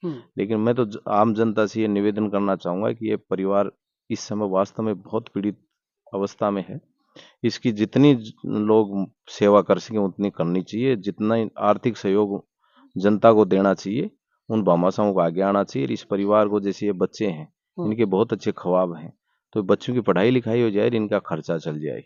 लेकिन मैं तो आम जनता से ये निवेदन करना चाहूंगा कि ये परिवार इस समय वास्तव में बहुत पीड़ित अवस्था में है। इसकी जितनी लोग सेवा कर सकें उतनी करनी चाहिए, जितना आर्थिक सहयोग जनता को देना चाहिए, उन भामाशाहों को आगे आना चाहिए। इस परिवार को, जैसे ये बच्चे हैं, इनके बहुत अच्छे ख्वाब हैं, तो बच्चों की पढ़ाई लिखाई हो जाए, इनका खर्चा चल जाए।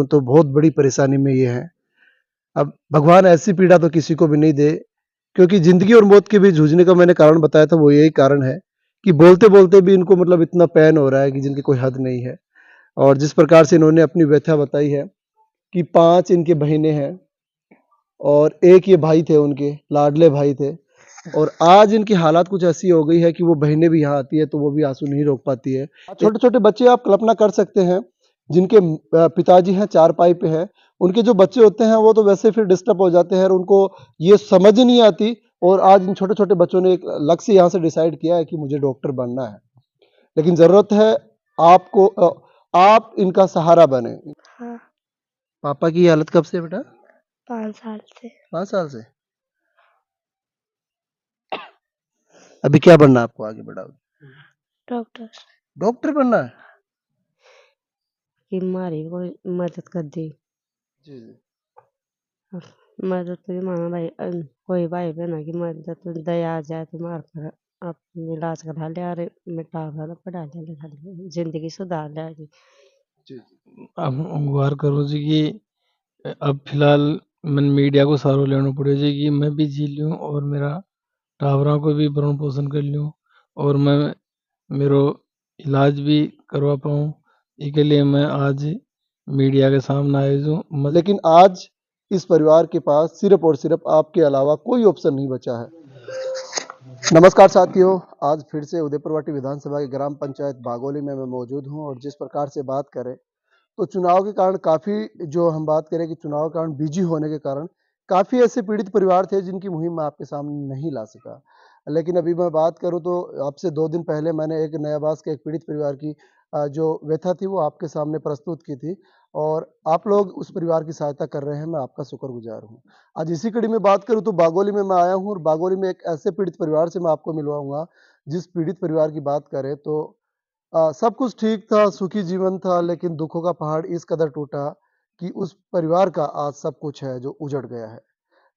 तो बहुत बड़ी परेशानी में ये है। अब भगवान ऐसी पीड़ा तो किसी को भी नहीं दे, क्योंकि जिंदगी और मौत के बीच जूझने का मैंने कारण बताया था, वो यही कारण है कि बोलते बोलते भी इनको मतलब इतना पैन हो रहा है कि जिनकी कोई हद नहीं है। और जिस प्रकार से इन्होंने अपनी व्यथा बताई है कि 5 इनके बहनें हैं और एक ये भाई थे, उनके लाडले भाई थे, और आज इनकी हालात कुछ ऐसी हो गई है कि वो बहनें भी यहाँ आती है तो वो भी आंसू नहीं रोक पाती है। छोटे छोटे बच्चे, आप कल्पना कर सकते हैं, जिनके पिताजी हैं चारपाई पे हैं, उनके जो बच्चे होते हैं वो तो वैसे फिर डिस्टर्ब हो जाते हैं और उनको ये समझ नहीं आती। और आज इन छोटे छोटे बच्चों ने एक लक्ष्य यहाँ से डिसाइड किया है कि मुझे डॉक्टर बनना है, लेकिन जरूरत है आपको, आप इनका सहारा बने। हाँ, पापा की हालत कब से बेटा? 5 साल से। 5 साल से। अभी क्या बनना है आपको आगे बढ़ा? डॉक्टर डॉक्टर बनना है। की हमारी कोई मदद कर दी। जी जी। मदद करी मामा भाई, कोई भाई बहना की मदद दया आ जाए तुम्हारे पर, अपनी इलाज करा ले और मिटा वाला पढ़ा ले लिखा ले, जिंदगी सुधार ले। अब गुहार करो जी कि अब फिलहाल मन मीडिया को सारो लेना पड़े जी कि मैं भी जी लूँ और मेरा टावरा को भी भरण पोषण कर लूँ और मैं मेरो इलाज भी करवा पाऊँ। इसके लिए मैं आज मीडिया के सामने आया हूँ। लेकिन आज इस परिवार के पास सिर्फ और सिर्फ आपके अलावा कोई ऑप्शन नहीं बचा है। नमस्कार साथियों, आज फिर से उदयपुरवाटी विधानसभा की ग्राम पंचायत बागोली में मैं मौजूद हूं और जिस प्रकार से बात करें तो चुनाव के कारण काफ़ी, जो हम बात करें कि चुनाव के कारण बिजी होने के कारण काफ़ी ऐसे पीड़ित परिवार थे जिनकी मुहिम मैं आपके सामने नहीं ला सका। लेकिन अभी मैं बात करूं तो आपसे 2 दिन पहले मैंने एक नयाबास के एक पीड़ित परिवार की जो व्यथा थी वो आपके सामने प्रस्तुत की थी और आप लोग उस परिवार की सहायता कर रहे हैं, मैं आपका शुक्रगुजार हूँ। आज इसी कड़ी में बात करूँ तो बागोली में मैं आया हूँ और बागोली में एक ऐसे पीड़ित परिवार से मैं आपको मिलवाऊंगा, जिस पीड़ित परिवार की बात करें तो सब कुछ ठीक था, सुखी जीवन था, लेकिन दुखों का पहाड़ इस कदर टूटा कि उस परिवार का आज सब कुछ है जो उजड़ गया है।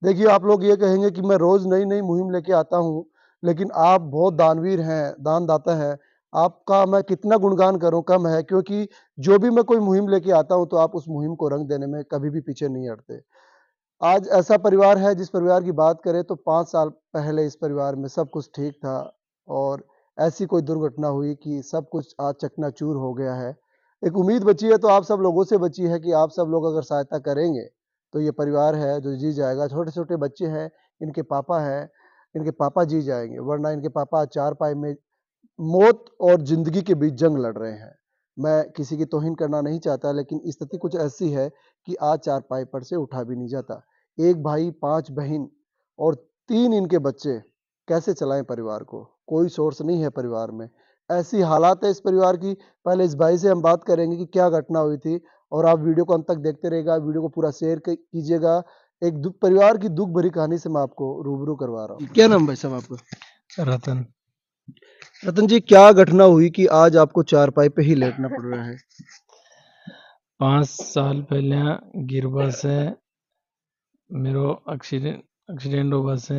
देखिए, आप लोग ये कहेंगे कि मैं रोज नई नई मुहिम लेके आता हूँ, लेकिन आप बहुत दानवीर हैं, दानदाता हैं। आपका मैं कितना गुणगान करूं कम है, क्योंकि जो भी मैं कोई मुहिम लेके आता हूं तो आप उस मुहिम को रंग देने में कभी भी पीछे नहीं हटते। आज ऐसा परिवार है, जिस परिवार की बात करें तो 5 साल पहले इस परिवार में सब कुछ ठीक था और ऐसी कोई दुर्घटना हुई कि सब कुछ आज चकनाचूर हो गया है। एक उम्मीद बची है तो आप सब लोगों से बची है कि आप सब लोग अगर सहायता करेंगे तो ये परिवार है जो जी जाएगा। छोटे-छोटे बच्चे हैं, इनके पापा हैं, इनके पापा जी जाएँगे, वरना इनके पापा चारपाई में मौत और ज़िंदगी के बीच जंग लड़ रहे हैं। मैं किसी की तौहीन करना नहीं चाहता, लेकिन स्थिति कुछ ऐसी है कि आज चारपाई पर से उठा भी नहीं जाता। 1 भाई, 5 बहन और 3 इनके बच्चे, कैसे चलाएँ परिवार को? कोई सोर्स नहीं है परिवार में। ऐसी हालात है इस परिवार की। पहले इस भाई से हम बात करेंगे कि क्या घटना हुई थी और आप वीडियो को अंत तक देखते रहिएगा, वीडियो को पूरा शेयर क कीजिएगा। एक दुःख परिवार की दुःख भरी कहानी से मैं आपको रूबरू करवा रहा हूँ। क्या नाम भाई साहब आपका? रतन। रतन जी, क्या घटना हुई कि आज आपको चारपाई पे ही लेटना पड़ रहा है? 5 साल पहले गिरबा से मेरो एक्सीडेंट हुआ से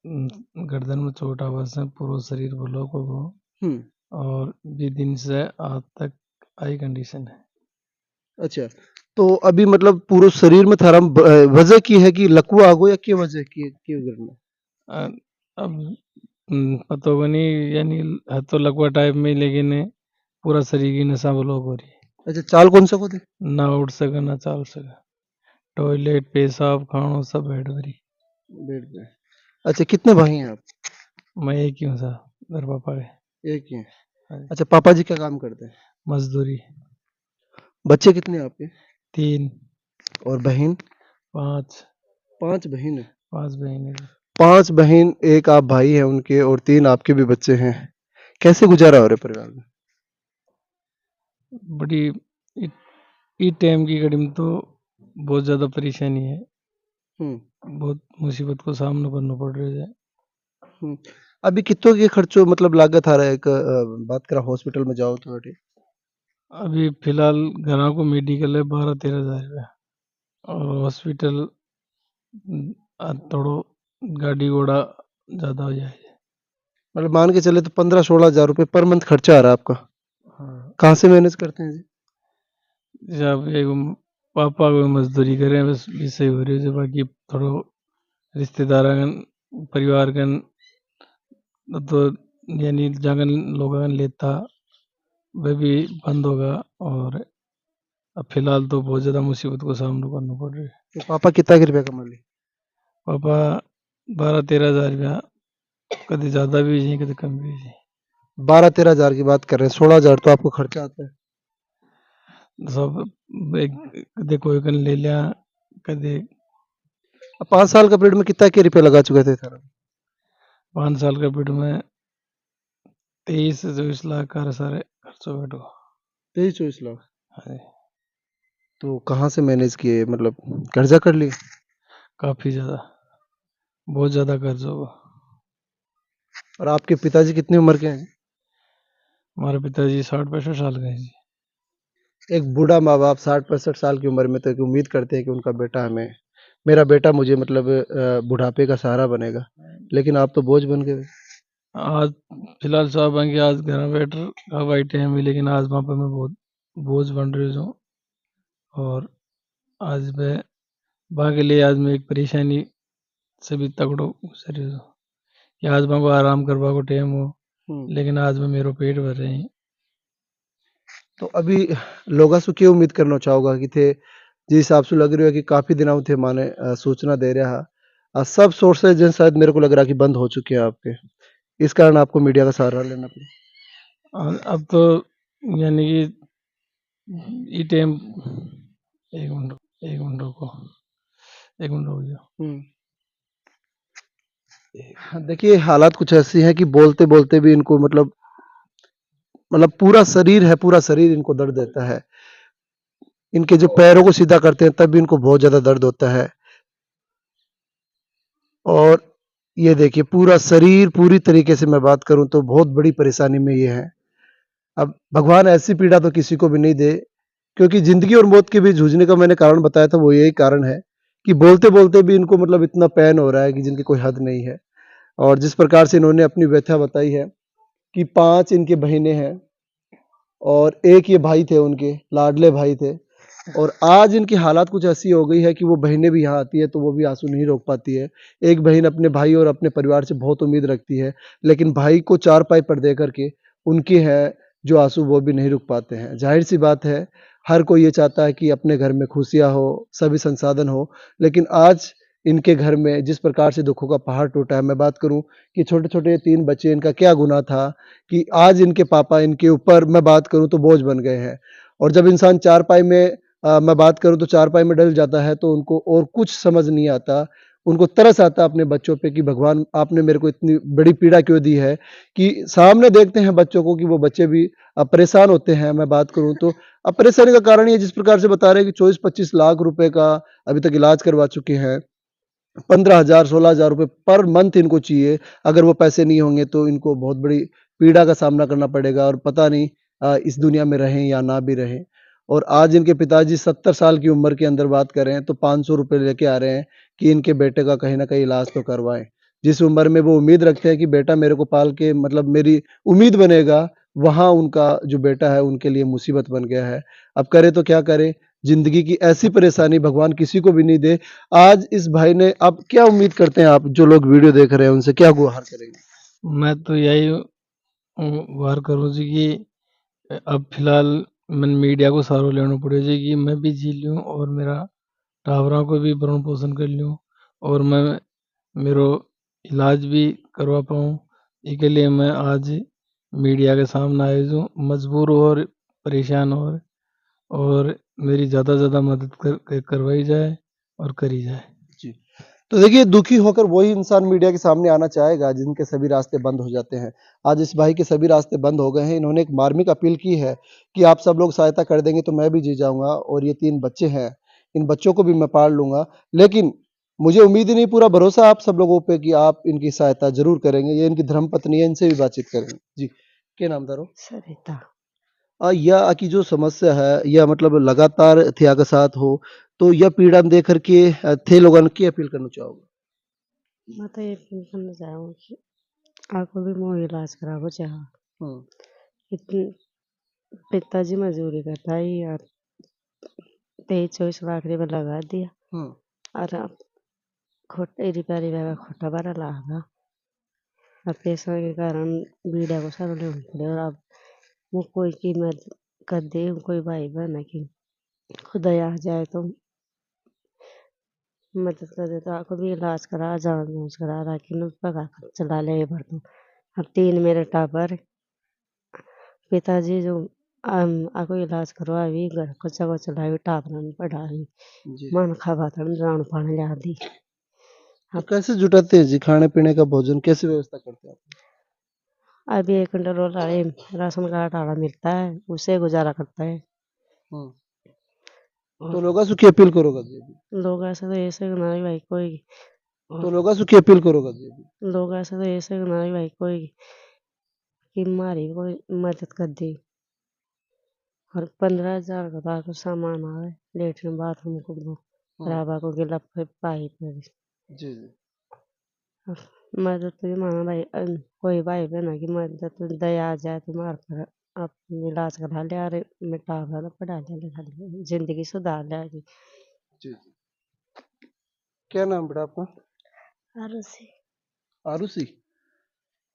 गर्दन में चोट आवा से पूरा शरीर ब्लॉक हो गो और भी दिन से आज तक आई कंडीशन है। अच्छा, तो अभी मतलब पूरे शरीर में थारा वजह की है कि लकवा आ गो या क्या वजह की घटना? अब पता होगा नहीं, यानी है तो लगवा टाइप में, लेकिन पूरा शरीर की नसा ब्लॉक हो रही है। अच्छा, चाल कौन सा को थे? ना उठ सका ना चल सका, टॉयलेट पेशाब खानो सब हेड भरी। बेड पे। अच्छा, कितने भाई हैं आप? मैं एक ही हूँ साहब, मेरे पापा के। एक ही हैं। हाँ जी। अच्छा, पापा जी क्या काम करते हैं? मजदूरी। बच्चे कितने हैं आपके? 3, और बहन? 5, 5 बहन है। 5 बहन है। 5 बहन, 1 आप भाई हैं उनके और 3 आपके भी बच्चे हैं। कैसे गुजारा हो रहा है परिवार में? बड़ी इ ई टाइम की घड़ी में तो बहुत ज़्यादा परेशानी है। बहुत मुसीबत को सामना करना पड़ रहा है। हुँ। अभी कितों के खर्चों मतलब लागत आ रहा है? एक बात करें हॉस्पिटल में जाओ तो अठी अभी फ़िलहाल घरा को मेडिकल है 12-13 हज़ार रुपया और हॉस्पिटल थोड़ो गाड़ी घोड़ा ज़्यादा हो जाए। मतलब मान के चले तो 15-16 हज़ार रुपए पर मंथ खर्चा आ रहा है आपका। हाँ। कहाँ से मैनेज करते हैं जी? जब एगो पापा को मजदूरी करे बस इससे हो रही है, बाकी थोड़ो रिश्तेदारन परिवारकन तो यानी जगन लोगन लेता वह भी बंद होगा और अब फ़िलहाल तो बहुत ज़्यादा मुसीबत को सामना करना पड़ रहा है। तो पापा कितना के रुपया कमा लिए? पापा 12-13 हज़ार रुपया कभी ज़्यादा भी जी कभी कम भी जी। 12-13 हज़ार की बात कर रहे हैं, 16 हज़ार तो आपको खर्चा आता है। सब एक कदे कोई कन ले लिया कदे 5 साल का पीरियड में कितना के रुपया लगा चुके थे सर? 5 साल का पीरियड में 23 से 24 लाख का सारे खर्चो बैठो। 23-24 लाख। हाँ जी। तो कहाँ से मैनेज किए, मतलब कर्जा कर लिए? काफ़ी ज़्यादा, बहुत ज़्यादा कर्ज होगा। और आपके पिताजी कितनी उम्र के हैं? हमारे पिताजी 60-65 साल के हैं जी। एक बूढ़ा माँ-बाप 60-65 साल की उम्र में तो एक उम्मीद करते हैं कि उनका बेटा हमें मेरा बेटा मुझे मतलब बुढ़ापे का सहारा बनेगा। लेकिन आप तो बोझ बन गए। आज फ़िलहाल साहब हैं कि आज घर में बैठ हवाई टाइम है लेकिन आज वहाँ पे मैं बहुत बोझ बन रही हूँ और आज मैं वहाँ के लिए आज मैं एक परेशानी से भी तगड़ो गुजर रही हूँ कि आज वहाँ को आराम करवा को टाइम हो लेकिन आज में मेरो पेट भर रहे हैं। तो अभी लोगा से क्या उम्मीद करना चाहोगा कि थे जिस हिसाब से लग रही है कि काफ़ी दिनों थे माने सूचना दे रहा सब सोर्सेज जो शायद मेरे को लग रहा है कि बंद हो चुके हैं आपके। इस कारण आपको मीडिया का सहारा लेना पड़ा। अब तो यानी कि ये टाइम एक मिनट रुको हो गया। हाँ, देखिए हालात कुछ ऐसी हैं कि बोलते-बोलते भी इनको मतलब पूरा शरीर इनको दर्द देता है। इनके जो पैरों को सीधा करते हैं तब भी इनको बहुत ज़्यादा दर्द होता है। और ये देखिए पूरा शरीर पूरी तरीके से मैं बात करूँ तो बहुत बड़ी परेशानी में ये है। अब भगवान ऐसी पीड़ा तो किसी को भी नहीं दे, क्योंकि ज़िंदगी और मौत के बीच जूझने का मैंने कारण बताया था वो यही कारण है कि बोलते-बोलते भी इनको मतलब इतना पेन हो रहा है कि जिनकी कोई हद नहीं है। और जिस प्रकार से इन्होंने अपनी व्यथा बताई है कि 5 इनके बहिनें हैं और 1 ये भाई थे उनके, लाडले भाई थे। और आज इनकी हालात कुछ ऐसी हो गई है कि वो बहनें भी यहाँ आती है तो वो भी आँसू नहीं रोक पाती है। एक बहन अपने भाई और अपने परिवार से बहुत उम्मीद रखती है, लेकिन भाई को चारपाई पर दे कर के उनके हैं जो आँसू वो भी नहीं रुक पाते हैं। ज़ाहिर-सी बात है, हर कोई ये चाहता है कि अपने घर में खुशियाँ हो, सभी संसाधन हो, लेकिन आज इनके घर में जिस प्रकार से दुःखों का पहाड़ टूटा है, मैं बात करूँ कि छोटे-छोटे 3 बच्चे, इनका क्या गुनाह था कि आज इनके पापा इनके ऊपर मैं बात करूँ तो बोझ बन गए हैं। और जब इंसान चारपाई में मैं बात करूँ तो चारपाई में डल जाता है तो उनको और कुछ समझ नहीं आता। उनको तरस आता है अपने बच्चों पे कि भगवान आपने मेरे को इतनी बड़ी पीड़ा क्यों दी है, कि सामने देखते हैं बच्चों को कि वो बच्चे भी परेशान होते हैं। मैं बात करूँ तो अब परेशानी का कारण ये जिस प्रकार से बता रहे हैं कि 24-25 लाख रुपए का अभी तक इलाज करवा चुके हैं। 15,000 16,000 रुपए पर मंथ इनको चाहिए। अगर वो पैसे नहीं होंगे तो इनको बहुत बड़ी पीड़ा का सामना करना पड़ेगा और पता नहीं इस दुनिया में रहें या ना भी रहें। और आज इनके पिताजी 70 साल की उम्र के अंदर बात कर रहे हैं तो 500 रुपए लेके आ रहे हैं कि इनके बेटे का कहीं न कहीं इलाज तो करवाएँ। जिस उम्र में वो उम्मीद रखते हैं कि बेटा मेरे को पाल के मतलब मेरी उम्मीद बनेगा, वहाँ उनका जो बेटा है उनके लिए मुसीबत बन गया है। अब करें तो क्या करें? ज़िंदगी की ऐसी परेशानी भगवान किसी को भी नहीं दे। आज इस भाई ने अब क्या उम्मीद करते हैं आप जो लोग वीडियो देख रहे हैं उनसे क्या गुहार करेंगे? मैं तो यही गुहार करूँ जी कि अब फ़िलहाल मैंने मीडिया को सहारो लेना पड़े जी कि मैं भी जी लूँ और मेरा टाबरा को भी भरण पोषण कर लूँ और मैं मेरो इलाज भी करवा पाऊँ। इसके लिए मैं आज मीडिया के सामने आया हूँ, मजबूर और परेशान और मेरी ज़्यादा से ज़्यादा मदद करवाई जाए और करी जाए। जी। तो देखिए, दुखी होकर वही इंसान मीडिया के सामने आना चाहेगा जिनके सभी रास्ते बंद हो जाते हैं। आज इस भाई के सभी रास्ते बंद हो गए हैं। इन्होंने एक मार्मिक अपील की है कि आप सब लोग सहायता कर देंगे तो मैं भी जी जाऊँगा, और ये 3 बच्चे हैं, इन बच्चों को भी मैं पाल लूँगा। लेकिन मुझे उम्मीद ही नहीं, पूरा भरोसा आप सब लोगों पे कि आप इनकी सहायता ज़रूर करेंगे। ये इनकी धर्मपत्नी है, इनसे भी बातचीत करेंगे। जी, क्या नाम था रो? सरिता। यह की जो समस्या है, यह मतलब लगातार थिया के साथ हो, तो यह पीड़ा देख कर के थे लोगन की अपील करना चाहोगे? मैं तो ये अपील करना चाहूँ कि आपको भी मोह इलाज करावो चाह। हुँ, इतनी पिताजी मजदूरी करता है यार, 23-24 लाख रुपया लगा दिया हुँ, और अब खोटे रिपेयरी का खोटा बारह लागा। अब पैसों के कारण मीडिया को सारा लेना पड़े और अब वो कोई कीमत कर दे, कोई भाई बहन है कि खुदा आ जाए तो मदद कर दे, तो आपको भी इलाज करा, जाँच करा रखी न पका चला ले भर दूँ। अब 3 मेरे टाबर, पिताजी जो आको इलाज करवा भी घर को चला चलावी टाबरन पढ़ाई जी। मन खावा था जान पाने ला दी। तो कैसे जुटाते हैं जी खाने-पीने का भोजन कैसे व्यवस्था करते हैं आप? अभी 1 क्विंटल राशन कार्ड वाला मिलता है, उससे गुजारा करता है। हुँ, तो और लोगा की अपील करोगा जी अभी? लोग ऐसे तो ऐसे ना भाई कोई और तो लोगा की अपील करोगा जी अभी? लोग ऐसे तो ऐसे ना भाई कोई कि मारी कोई मदद कर दी। और 15,000 का तो आपको सामान आवे, लेटरिन बाथरूम को हुँ, राबा को गिला पाइप जी, जी। मदद तो मांगा भाई, कोई भाई बहन की मदद तो दया आ जाए तो मार पर आप इलाज करा ले और मिटा वाला पढ़ा ले खाली जिंदगी सुधार ले जी। जी, जी। क्या नाम बेटा आपका? आरुषि। आरुषि।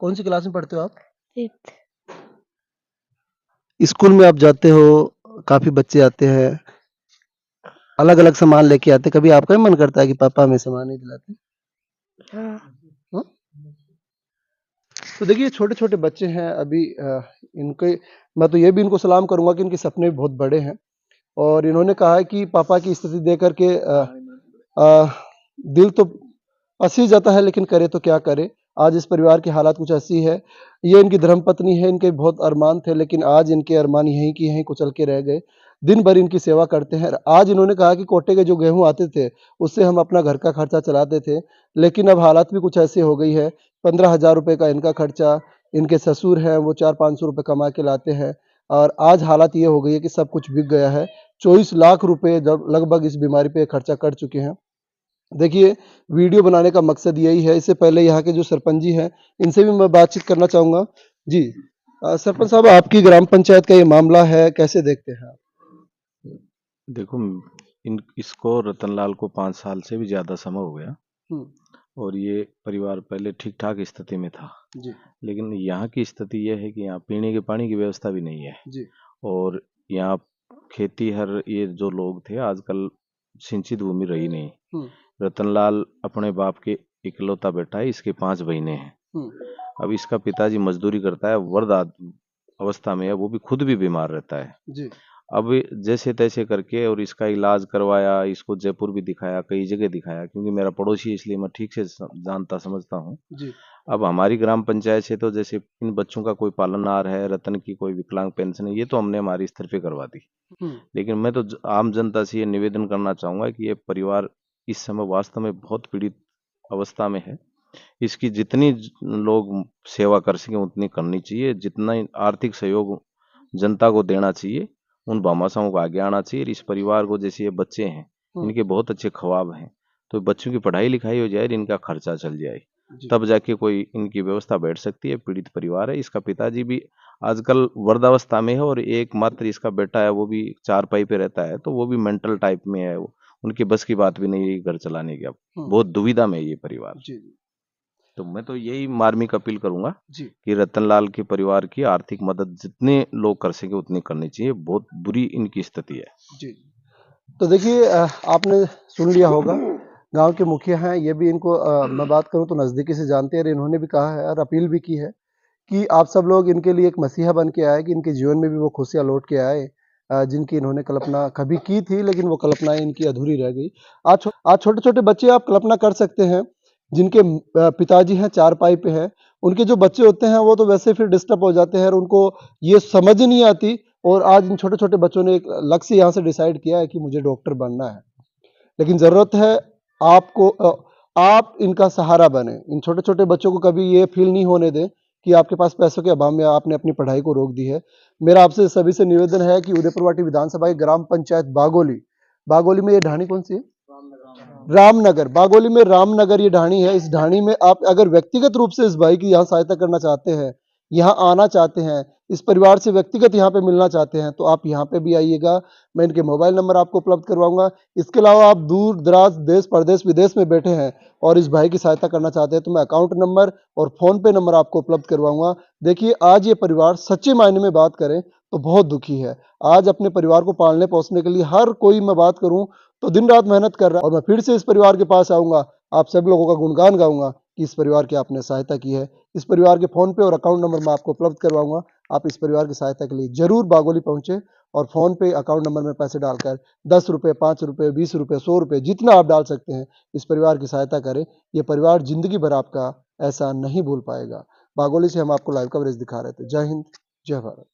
कौन सी क्लास में पढ़ते हो आप? 5th। स्कूल में आप जाते हो, काफ़ी बच्चे आते हैं, अलग-अलग सामान लेके आते हैं, कभी आपका भी मन करता है कि पापा हमें सामान नहीं दिलाते? हाँ। हाँ? तो देखिए, छोटे-छोटे बच्चे हैं अभी, इनके मैं तो ये भी इनको सलाम करूँगा कि इनके सपने भी बहुत बड़े हैं, और इन्होंने कहा है कि पापा की स्थिति देख कर के अ, दिल तो पसी जाता है, लेकिन करे तो क्या करे? आज इस परिवार की हालात कुछ ऐसी है। ये इनकी धर्मपत्नी है, इनके बहुत अरमान थे, लेकिन आज इनके अरमान यहीं के यहीं कुचल के रह गए। दिन भर इनकी सेवा करते हैं। आज इन्होंने कहा कि कोटे के जो गेहूँ आते थे, उससे हम अपना घर का खर्चा चलाते थे, लेकिन अब हालात भी कुछ ऐसी हो गई है। 15,000 रुपए का इनका खर्चा, इनके ससुर हैं, वो 400-500 रुपए कमा के लाते हैं, और आज हालत ये हो गई है कि सब कुछ बिक गया है। 24 लाख रुपए जब लगभग इस बीमारी पे खर्चा कर चुके हैं। देखिए, वीडियो बनाने का मकसद यही है। इससे पहले यहाँ के जो सरपंच जी हैं, इनसे भी मैं बातचीत करना चाहूँगा। जी, सरपंच साहब, आपकी ग्राम पंचायत का ये मामला है, कैसे देखते हैं आप? देखो, इसको रतनलाल को 5 साल से भी ज़्यादा समय हो गया, हुँ, और ये परिवार पहले ठीक-ठाक स्थिति में था। जी, लेकिन यहाँ की स्थिति ये है कि यहाँ पीने के पानी की व्यवस्था भी नहीं है, जी, और यहाँ खेती हर ये जो लोग थे आजकल सिंचित भूमि रही नहीं। हुँ, रतनलाल अपने बाप के इकलौता बेटा है, इसके 5 बहिनें हैं। हुँ, अब इसका पिताजी मजदूरी करता है, अवस्था में है, वो भी खुद भी बीमार रहता है। जी, अब जैसे तैसे करके और इसका इलाज करवाया, इसको जयपुर भी दिखाया, कई जगह दिखाया, क्योंकि मेरा पड़ोसी है इसलिए मैं ठीक से जानता समझता हूँ। जी, अब हमारी ग्राम पंचायत से तो जैसे इन बच्चों का कोई पालनहार है, रतन की कोई विकलांग पेंशन है, ये तो हमने हमारी स्तर पे करवा दी। हुँ, लेकिन मैं तो आम जनता से ये निवेदन करना चाहूंगा कि ये परिवार इस समय वास्तव में बहुत पीड़ित अवस्था में है। इसकी जितनी लोग सेवा कर सकें उतनी करनी चाहिए, जितना आर्थिक सहयोग जनता को देना चाहिए, उन भामाशाहों को आगे आना चाहिए। और इस परिवार को, जैसे ये बच्चे हैं, हुँ, इनके बहुत अच्छे ख्वाब हैं, तो बच्चों की पढ़ाई लिखाई हो जाए, इनका खर्चा चल जाए, जी, तब जाके कोई इनकी व्यवस्था बैठ सकती है। पीड़ित परिवार है, इसका पिताजी भी आजकल वृद्धावस्था में है, और एकमात्र इसका बेटा है, वो भी चारपाई पे रहता है, तो वो भी मेंटल टाइप में है। वो उनकी बस की बात भी नहीं है घर चलाने की। अब हुँ, बहुत दुविधा में है ये परिवार। जी, जी, तो मैं तो यही मार्मिक अपील करूंगा जी, कि रतनलाल के परिवार की आर्थिक मदद जितने लोग कर सके उतनी करनी चाहिए। बहुत बुरी इनकी स्थिति है। जी। तो देखिए, आपने सुन लिया होगा, गांव के मुखिया हैं, ये भी इनको मैं बात करूं तो नज़दीकी से जानते हैं और इन्होंने भी कहा है और अपील भी की है कि आप सब लोग इनके लिए एक मसीहा बन के आए कि इनके जीवन में भी वो खुशियाँ लौट के आए, जिनकी इन्होंने कल्पना कभी की थी लेकिन वो कल्पनाएं इनकी अधूरी रह गई। आज छोटे-छोटे बच्चे आप कल्पना कर सकते हैं, जिनके पिताजी हैं चारपाई पे हैं, उनके जो बच्चे होते हैं वो तो वैसे फिर डिस्टर्ब हो जाते हैं और उनको ये समझ ही नहीं आती और आज इन छोटे-छोटे बच्चों ने एक लक्ष्य यहाँ से डिसाइड किया है कि मुझे डॉक्टर बनना है। लेकिन ज़रूरत है आपको आप इनका सहारा बने। इन छोटे-छोटे बच्चों को कभी ये फ़ील नहीं होने दें कि आपके पास पैसों के अभाव में आपने अपनी पढ़ाई को रोक दी है। मेरा आपसे सभी से निवेदन है कि उदयपुरवाटी विधानसभा की ग्राम पंचायत बागोली, बागोली में ये ढाणी कौन-सी है? रामनगर। बागोली में रामनगर ये ढाणी है। इस ढाणी में आप अगर व्यक्तिगत रूप से इस भाई की यहाँ सहायता करना चाहते हैं, यहाँ आना चाहते हैं, इस परिवार से व्यक्तिगत यहाँ पे मिलना चाहते हैं, तो आप यहाँ पे भी आइएगा। मैं इनके मोबाइल नंबर आपको उपलब्ध करवाऊँगा। इसके अलावा आप दूर-दराज देश, परदेश, विदेश में बैठे हैं और इस भाई की सहायता करना चाहते हैं, तो मैं अकाउंट नंबर और फ़ोन पे नंबर आपको उपलब्ध करवाऊँगा। देखिए, आज ये परिवार सच्चे मायने में बात करें तो बहुत दुखी है। आज अपने परिवार को पालने-पोसने के लिए हर कोई मैं बात करूँ तो दिन-रात मेहनत कर रहा है और मैं फिर से इस परिवार के पास आऊँगा, आप सब लोगों का गुणगान गाऊँगा कि इस परिवार की आपने सहायता की है। इस परिवार के फ़ोन पे और अकाउंट नंबर मैं आपको उपलब्ध करवाऊँगा। आप इस परिवार की सहायता के लिए ज़रूर बागोली पहुँचे और फ़ोन पे अकाउंट नंबर में पैसे डालकर ₹10, ₹5, ₹20, ₹100 जितना आप डाल सकते हैं, इस परिवार की सहायता करें। ये परिवार ज़िंदगी भर आपका एहसान नहीं भूल पाएगा। बागोली से हम आपको लाइव कवरेज दिखा रहे थे। जय हिंद, जय भारत।